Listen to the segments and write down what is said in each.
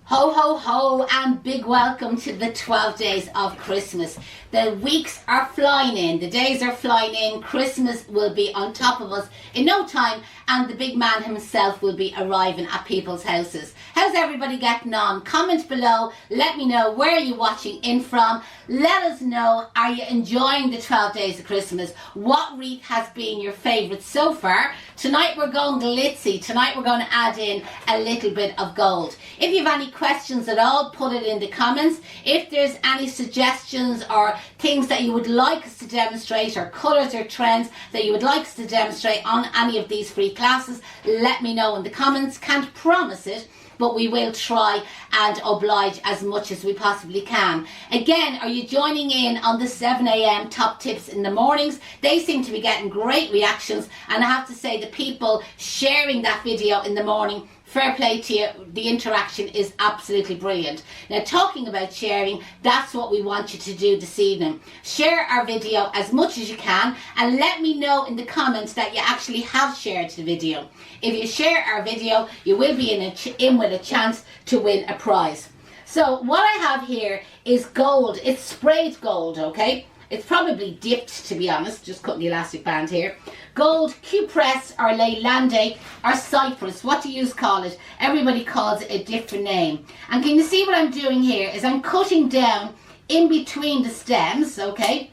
Ho, ho, ho, and big welcome to the 12 days of Christmas. The weeks are flying in, the days are flying in, Christmas will be on top of us in no time, and the big man himself will be arriving at people's houses. How's everybody getting on? Comment below, let me know where you're watching in from. Let us know, are you enjoying the 12 days of Christmas? What wreath has been your favourite so far? Tonight we're going glitzy, tonight we're going to add in a little bit of gold. If you have any questions at all, put it in the comments. If there's any suggestions or things that you would like us to demonstrate, or colours or trends that you would like us to demonstrate on any of these free classes, let me know in the comments. Can't promise it, but we will try and oblige as much as we possibly can. Again, are you joining in on the 7 a.m. top tips in the mornings? They seem to be getting great reactions, and I have to say the people sharing that video in the morning, fair play to you, the interaction is absolutely brilliant. Now, talking about sharing, that's what we want you to do this evening. Share our video as much as you can and let me know in the comments that you actually have shared the video. If you share our video, you will be in with a chance to win a prize. So what I have here is gold. It's sprayed gold, okay? It's probably dipped, to be honest. Just cutting the elastic band here. Gold, Q-Press, or Leylande, or Cypress. What do you call it? Everybody calls it a different name. And can you see what I'm doing here? Is I'm cutting down in between the stems, okay?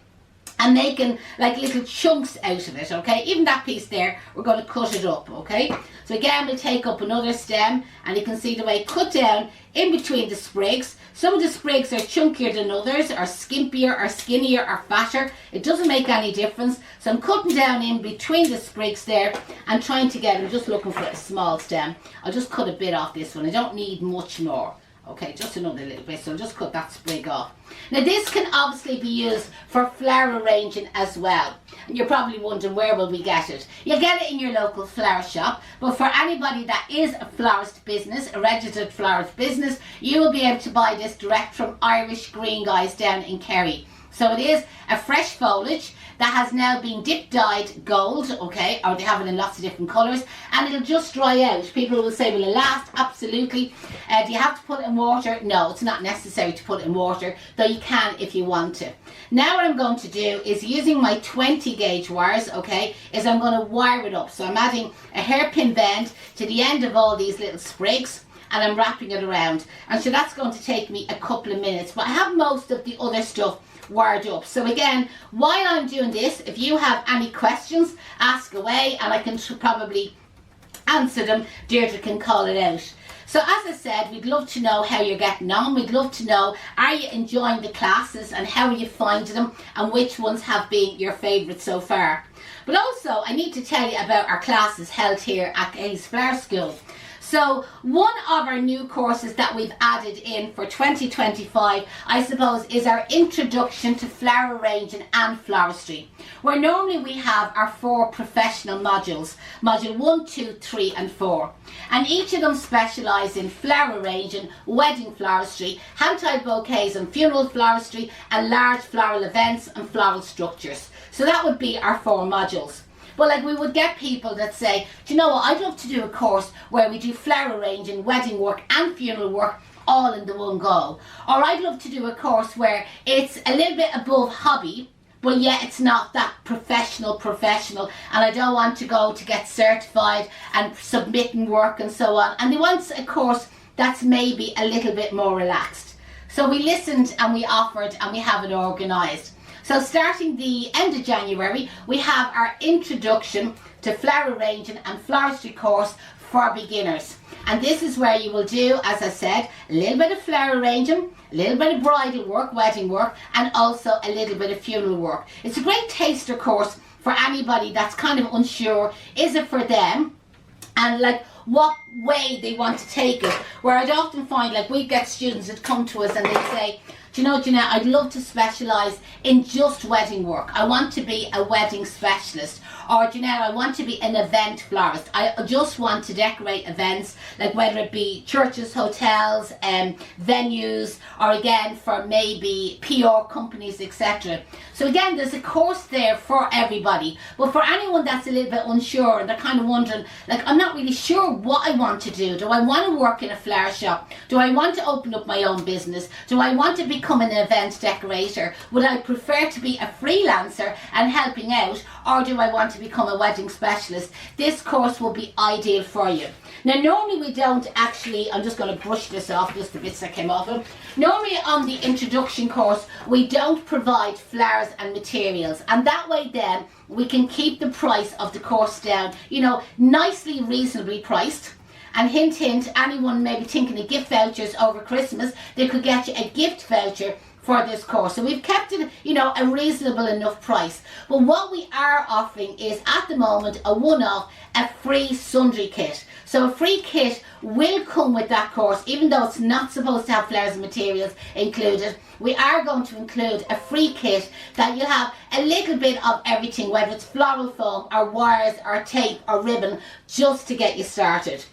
And making like little chunks out of it, okay? Even that piece there, we're going to cut it up, okay? So again, we'll take up another stem, and you can see the way cut down in between the sprigs. Some of the sprigs are chunkier than others, or skimpier, or skinnier, or fatter. It doesn't make any difference. So I'm cutting down in between the sprigs there and trying to get, I'm just looking for a small stem. I'll just cut a bit off this one. I don't need much more. Okay, just another little bit, so I'll just cut that sprig off. Now this can obviously be used for flower arranging as well. And you're probably wondering, where will we get it? You'll get it in your local flower shop, but for anybody that is a florist business, a registered florist business, you will be able to buy this direct from Irish Green Guys down in Kerry. So it is a fresh foliage that has now been dip dyed gold, okay, or they have it in lots of different colours, and it'll just dry out. People will say, will it last? Absolutely. Do you have to put it in water? No, it's not necessary to put it in water, though you can if you want to. Now what I'm going to do is, using my 20 gauge wires, okay, is I'm going to wire it up. So I'm adding a hairpin bend to the end of all these little sprigs, and I'm wrapping it around. And so that's going to take me a couple of minutes, but I have most of the other stuff wired up. So again, while I'm doing this, if you have any questions, ask away, and I can probably answer them. Deirdre can call it out. So as I said, we'd love to know how you're getting on. We'd love to know, are you enjoying the classes, and how are you finding them, and which ones have been your favourite so far. But also, I need to tell you about our classes held here at Ace Flower School. So one of our new courses that we've added in for 2025, I suppose, is our introduction to flower arranging and floristry, where normally we have our 4 professional modules, module 1, 2, 3 and 4. And each of them specialise in flower arranging, wedding floristry, hand-tied bouquets and funeral floristry, and large floral events and floral structures. So that would be our 4 modules. But like, we would get people that say, do you know what, I'd love to do a course where we do flower arranging, wedding work and funeral work all in the one go. Or I'd love to do a course where it's a little bit above hobby, but yet it's not that professional, and I don't want to go to get certified and submitting work and so on. And they want a course that's maybe a little bit more relaxed. So we listened and we offered and we have it organised. So starting the end of January, we have our introduction to flower arranging and floristry course for beginners. And this is where you will do, as I said, a little bit of flower arranging, a little bit of bridal work, wedding work, and also a little bit of funeral work. It's a great taster course for anybody that's kind of unsure, is it for them? And like, what way they want to take it. Where I'd often find, like, we get students that come to us and they say, do you know, Janette, I'd love to specialise in just wedding work. I want to be a wedding specialist. Or, Janette, I want to be an event florist. I just want to decorate events, like whether it be churches, hotels, venues, or again for maybe PR companies, etc. So again, there's a course there for everybody. But for anyone that's a little bit unsure and they're kind of wondering, like, I'm not really sure what I want to do. Do I want to work in a flower shop? Do I want to open up my own business? Do I want to become an event decorator? Would I prefer to be a freelancer and helping out? Or do I want to become a wedding specialist? This course will be ideal for you. Now, normally we don't actually, I'm just going to brush this off, just the bits that came off it. Normally on the introduction course, we don't provide flowers and materials. And that way then, we can keep the price of the course down, you know, nicely, reasonably priced. And hint, hint, anyone maybe thinking of gift vouchers over Christmas, they could get you a gift voucher for this course. So we've kept it, you know, a reasonable enough price. But what we are offering is at the moment a one-off, a free sundry kit. So a free kit will come with that course, even though it's not supposed to have flowers and materials included. We are going to include a free kit that you have a little bit of everything, whether it's floral foam or wires or tape or ribbon, just to get you started.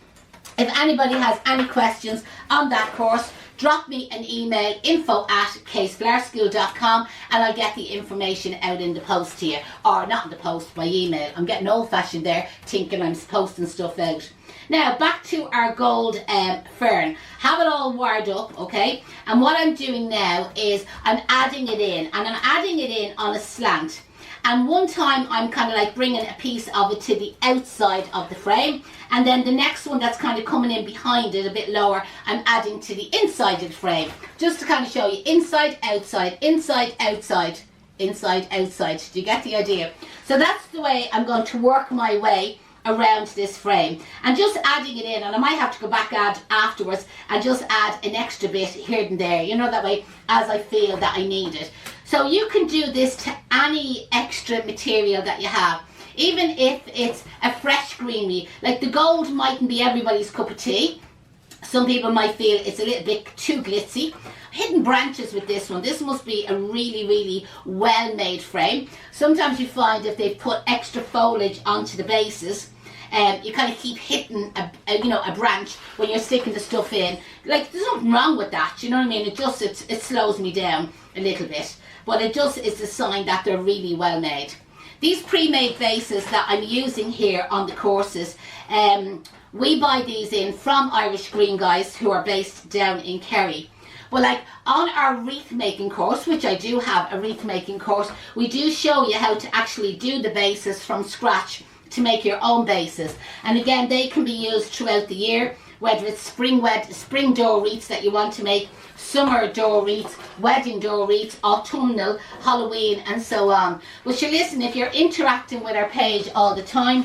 If anybody has any questions on that course, drop me an email, info@caseflowerschool.com, and I'll get the information out in the post to you. Or not in the post, by email. I'm getting old fashioned there, thinking I'm posting stuff out. Now, back to our gold fern. Have it all wired up, okay? And what I'm doing now is I'm adding it in, and I'm adding it in on a slant. And one time I'm kind of like bringing a piece of it to the outside of the frame, and then the next one that's kind of coming in behind it a bit lower, I'm adding to the inside of the frame, just to kind of show you inside, outside, inside, outside, inside, outside. Do you get the idea? So that's the way I'm going to work my way around this frame, and just adding it in, and I might have to go back afterwards and just add an extra bit here and there, you know, that way as I feel that I need it. So you can do this to any extra material that you have, even if it's a fresh greenery. Like the gold mightn't be everybody's cup of tea. Some people might feel it's a little bit too glitzy. Hidden branches with this one. This must be a really, really well-made frame. Sometimes you find if they put extra foliage onto the bases, you kind of keep hitting a branch when you're sticking the stuff in. Like, there's nothing wrong with that, you know what I mean? It slows me down a little bit, but it just is a sign that they're really well made. These pre-made vases that I'm using here on the courses, we buy these in from Irish Green guys who are based down in Kerry. But like on our wreath making course, which I do have a wreath making course, we do show you how to actually do the bases from scratch to make your own bases. And again, they can be used throughout the year, whether it's spring door wreaths that you want to make, summer door wreaths, wedding door wreaths, autumnal, Halloween, and so on. But sure, listen, if you're interacting with our page all the time,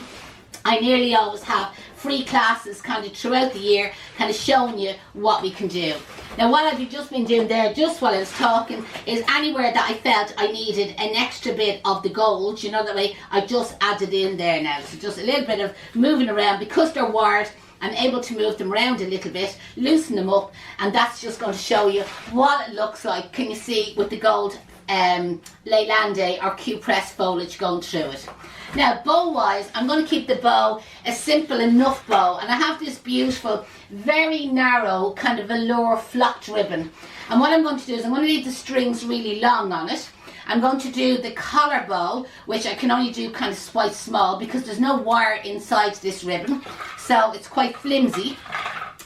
I nearly always have free classes kind of throughout the year, kind of showing you what we can do. Now, what I've just been doing there, just while I was talking, is anywhere that I felt I needed an extra bit of the gold, you know, that way I just added in there now. So just a little bit of moving around. Because they're wired, I'm able to move them around a little bit, loosen them up, and that's just going to show you what it looks like. Can you see with the gold Leylande or Q-press foliage going through it? Now, bow wise, I'm going to keep the bow a simple enough bow, and I have this beautiful, very narrow kind of velour flocked ribbon. And what I'm going to do is I'm going to leave the strings really long on it. I'm going to do the collar bow, which I can only do kind of quite small because there's no wire inside this ribbon, so it's quite flimsy.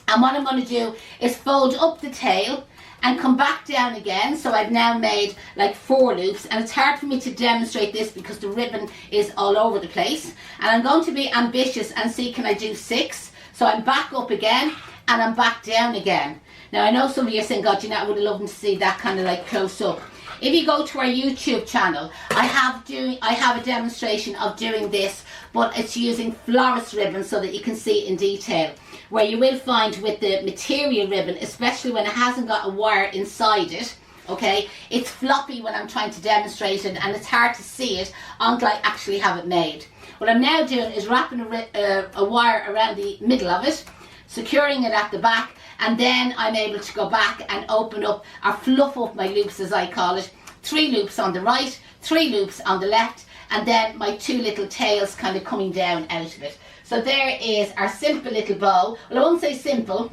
And what I'm going to do is fold up the tail and come back down again. So I've now made like 4 loops, and it's hard for me to demonstrate this because the ribbon is all over the place. And I'm going to be ambitious and see, can I do 6? So I'm back up again and I'm back down again. Now I know some of you are saying, God, Janette, I would have loved to see that kind of like close up. If you go to our YouTube channel, I have a demonstration of doing this, but it's using florist ribbon so that you can see it in detail. Where you will find with the material ribbon, especially when it hasn't got a wire inside it, okay, it's floppy when I'm trying to demonstrate it, and it's hard to see it until I actually have it made. What I'm now doing is wrapping a wire around the middle of it, securing it at the back, and then I'm able to go back and open up or fluff up my loops, as I call it. 3 loops on the right, 3 loops on the left, and then my 2 little tails kind of coming down out of it. So there is our simple little bow. Well, I won't say simple,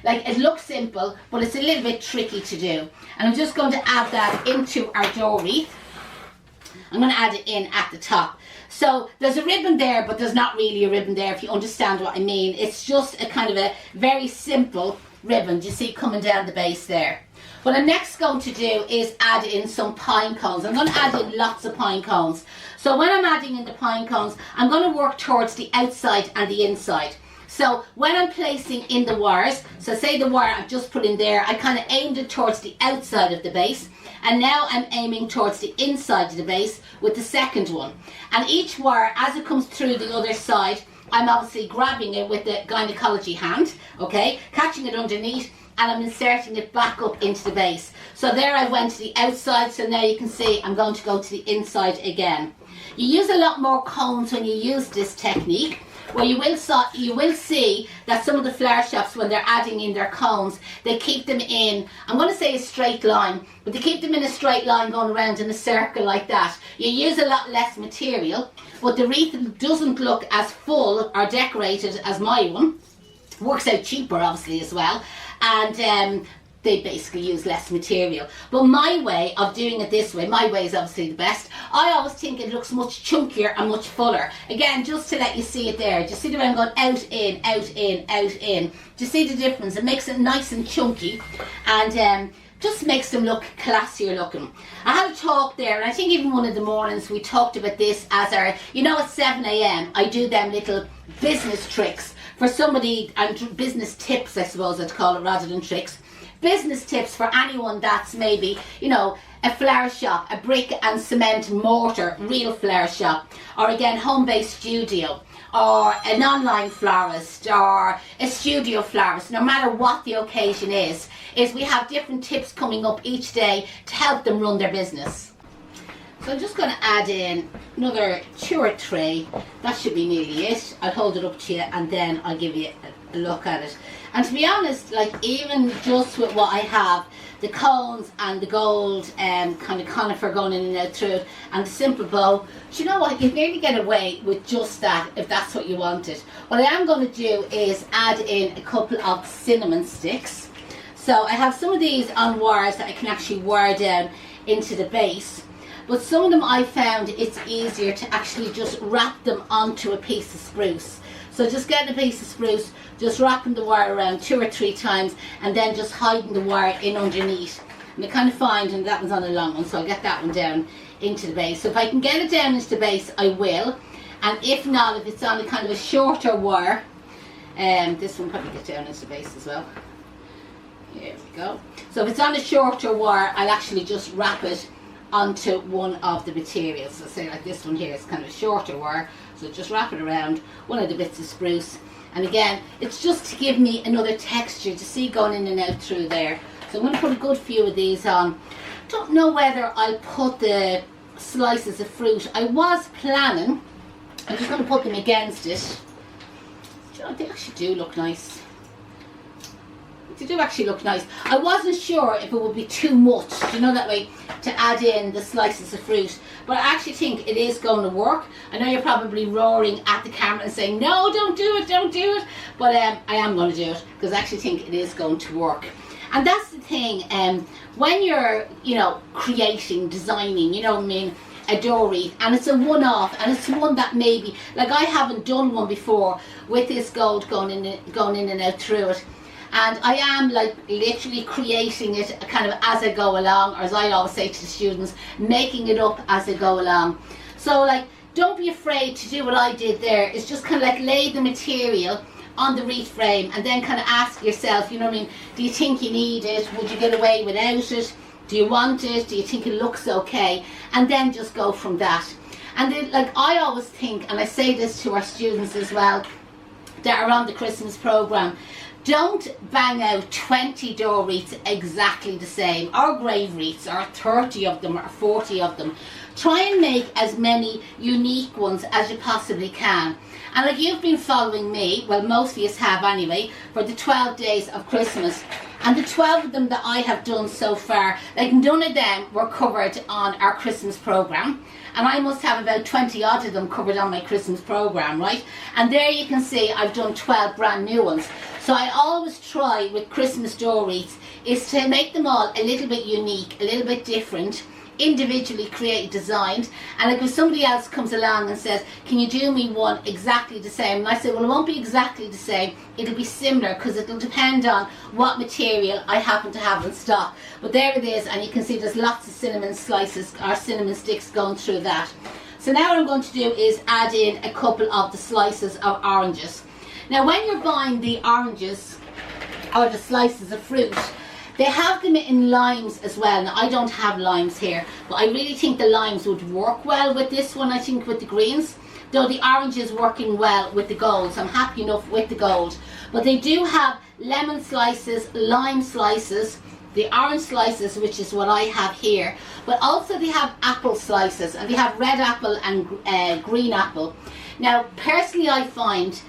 like it looks simple, but it's a little bit tricky to do. And I'm just going to add that into our door wreath. I'm going to add it in at the top. So there's a ribbon there, but there's not really a ribbon there, if you understand what I mean. It's just a kind of a very simple ribbon. Do you see it coming down the base there? What I'm next going to do is add in some pine cones. I'm going to add in lots of pine cones. So when I'm adding in the pine cones, I'm going to work towards the outside and the inside. So when I'm placing in the wires, so say the wire I've just put in there, I kind of aimed it towards the outside of the base. And now I'm aiming towards the inside of the base with the second one. And each wire, as it comes through the other side, I'm obviously grabbing it with the gynecology hand, okay, catching it underneath, and I'm inserting it back up into the base. So there I went to the outside, so now you can see I'm going to go to the inside again. You use a lot more cones when you use this technique. Well, you will see that some of the flower shops, when they're adding in their cones, they keep them in, I'm going to say a straight line, but they keep them in a straight line going around in a circle like that. You use a lot less material, but the wreath doesn't look as full or decorated as my one. Works out cheaper, obviously, as well. And they basically use less material. But my way of doing it this way, my way is obviously the best. I always think it looks much chunkier and much fuller. Again, just to let you see it there. Do you see the way I'm going out, in, out, in, out, in? Do you see the difference? It makes it nice and chunky, and just makes them look classier looking. I had a talk there, and I think even one of the mornings we talked about this as our, you know, at 7 AM, I do them little business tricks for somebody, and business tips, I suppose I'd call it, rather than tricks. Business tips for anyone that's maybe, you know, a flower shop, a brick and cement mortar, real flower shop, or again, home-based studio, or an online florist, or a studio florist. No matter what the occasion is we have different tips coming up each day to help them run their business. So I'm just going to add in another 2 or 3. That should be nearly it. I'll hold it up to you and then I'll give you a look at it. And to be honest, like even just with what I have, the cones and the gold kind of conifer going in and out through it, and the simple bow, do you know what, you can nearly get away with just that if that's what you wanted. What I am going to do is add in a couple of cinnamon sticks. So I have some of these on wires that I can actually wire down into the base. But some of them I found it's easier to actually just wrap them onto a piece of spruce. So just getting a piece of spruce, just wrapping the wire around 2 or 3 times, and then just hiding the wire in underneath. And I kind of find, and that one's on a long one, so I'll get that one down into the base. So if I can get it down into the base, I will. And if not, if it's on a kind of a shorter wire, this one probably get down into the base as well. Here we go. So if it's on a shorter wire, I'll actually just wrap it onto one of the materials. So say like this one here is kind of a shorter wire, so just wrap it around one of the bits of spruce, and again it's just to give me another texture to see going in and out through there. So I'm going to put a good few of these on. Don't know whether I'll put the slices of fruit. I was planning, I'm just going to put them against it. You know, they actually do look nice. They do actually look nice. I wasn't sure if it would be too much, you know, that way, to add in the slices of fruit. But I actually think it is going to work. I know you're probably roaring at the camera and saying, no, don't do it, don't do it. But I am going to do it because I actually think it is going to work. And that's the thing, when you're, you know, creating, designing, you know what I mean, a door wreath, and it's a one-off, and it's one that maybe, like I haven't done one before with this gold going in and out through it. And I am like literally creating it kind of as I go along, or as I always say to the students, making it up as I go along. So like, don't be afraid to do what I did there. It's just kind of like lay the material on the wreath frame and then kind of ask yourself, you know what I mean, do you think you need it? Would you get away without it? Do you want it? Do you think it looks okay? And then just go from that. And then, like I always think, and I say this to our students as well that are on the Christmas programme, Don't bang out 20 door wreaths exactly the same, or grave wreaths, or 30 of them, or 40 of them. Try and make as many unique ones as you possibly can. And like you've been following me, well most of you have anyway, for the 12 days of Christmas. And the 12 of them that I have done so far, like none of them were covered on our Christmas programme. And I must have about 20 odd of them covered on my Christmas programme, right? And there you can see I've done 12 brand new ones. So I always try with Christmas door wreaths is to make them all a little bit unique, a little bit different, individually created, designed. And like if somebody else comes along and says, can you do me one exactly the same? And I say, well, it won't be exactly the same, it'll be similar, because it'll depend on what material I happen to have in stock. But there it is, and you can see there's lots of cinnamon slices or cinnamon sticks going through that. So now what I'm going to do is add in a couple of the slices of oranges. Now when you're buying the oranges or the slices of fruit, they have them in limes as well. Now I don't have limes here, but I really think the limes would work well with this one, I think, with the greens. Though the orange is working well with the gold, so I'm happy enough with the gold. But they do have lemon slices, lime slices, the orange slices, which is what I have here. But also they have apple slices, and they have red apple and green apple. Now personally I find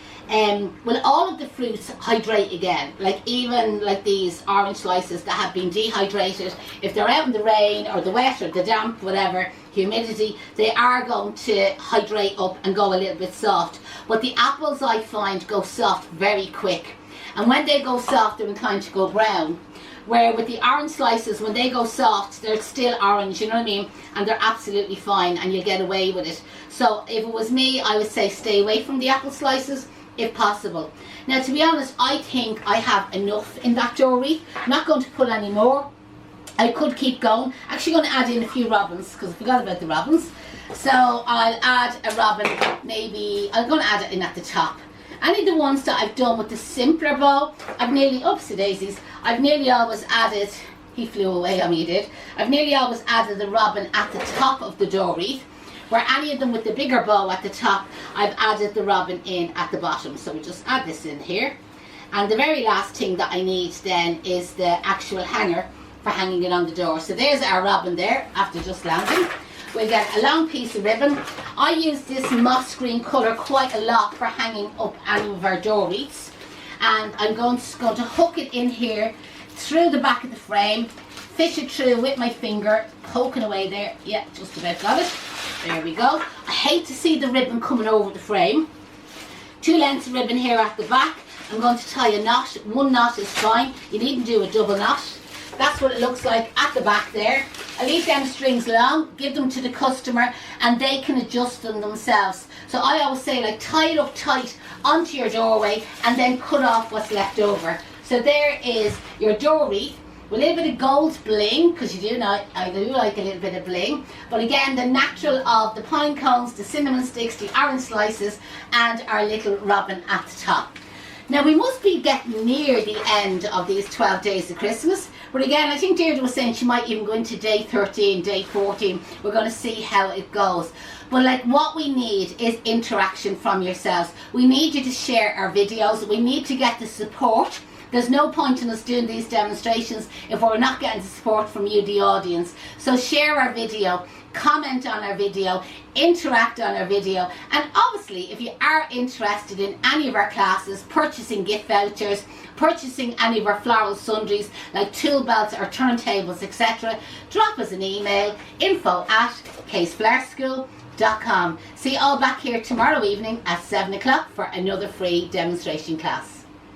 well, all of the fruits hydrate again, like even like these orange slices that have been dehydrated, if they're out in the rain or the wet or the damp, whatever, humidity, they are going to hydrate up and go a little bit soft. But the apples I find go soft very quick, and when they go soft they're inclined to go brown. Where with the orange slices, when they go soft, they're still orange, you know what I mean? And they're absolutely fine, and you'll get away with it. So if it was me, I would say stay away from the apple slices if possible. Now to be honest, I think I have enough in that door wreath. I'm not going to put any more. I could keep going. Actually going to add in a few robins, because I forgot about the robins. So I'll add a robin, maybe, I'm going to add it in at the top. Any of the ones that I've done with the simpler bow, I've nearly, oopsie daisies, I've nearly always added, he flew away on me, he did. I've nearly always added the robin at the top of the door wreath. Where any of them with the bigger bow at the top, I've added the robin in at the bottom. So we just add this in here. And the very last thing that I need then is the actual hanger for hanging it on the door. So there's our robin there after just landing. We'll get a long piece of ribbon. I use this moss green colour quite a lot for hanging up any of our door wreaths. And I'm going to hook it in here through the back of the frame, fish it through with my finger, poking away there. Yeah, just about got it. There we go. I hate to see the ribbon coming over the frame. 2 lengths of ribbon here at the back. I'm going to tie a knot. 1 knot is fine. You needn't do a double knot. That's what it looks like at the back there. I leave them strings long, give them to the customer, and they can adjust them themselves. So I always say, like, tie it up tight onto your doorway and then cut off what's left over. So there is your door wreath. With a little bit of gold bling, because you do know I do like a little bit of bling. But again, the natural of the pine cones, the cinnamon sticks, the orange slices, and our little robin at the top. Now we must be getting near the end of these 12 days of Christmas. But again, I think Deirdre was saying she might even go into day 13, day 14. We're going to see how it goes. But like, what we need is interaction from yourselves. We need you to share our videos. We need to get the support. There's no point in us doing these demonstrations if we're not getting the support from you, the audience. So share our video, comment on our video, interact on our video, and obviously if you are interested in any of our classes, purchasing gift vouchers, purchasing any of our floral sundries like tool belts or turntables, etc., drop us an email, info@caseflourschool.com. See you all back here tomorrow evening at 7 o'clock for another free demonstration class.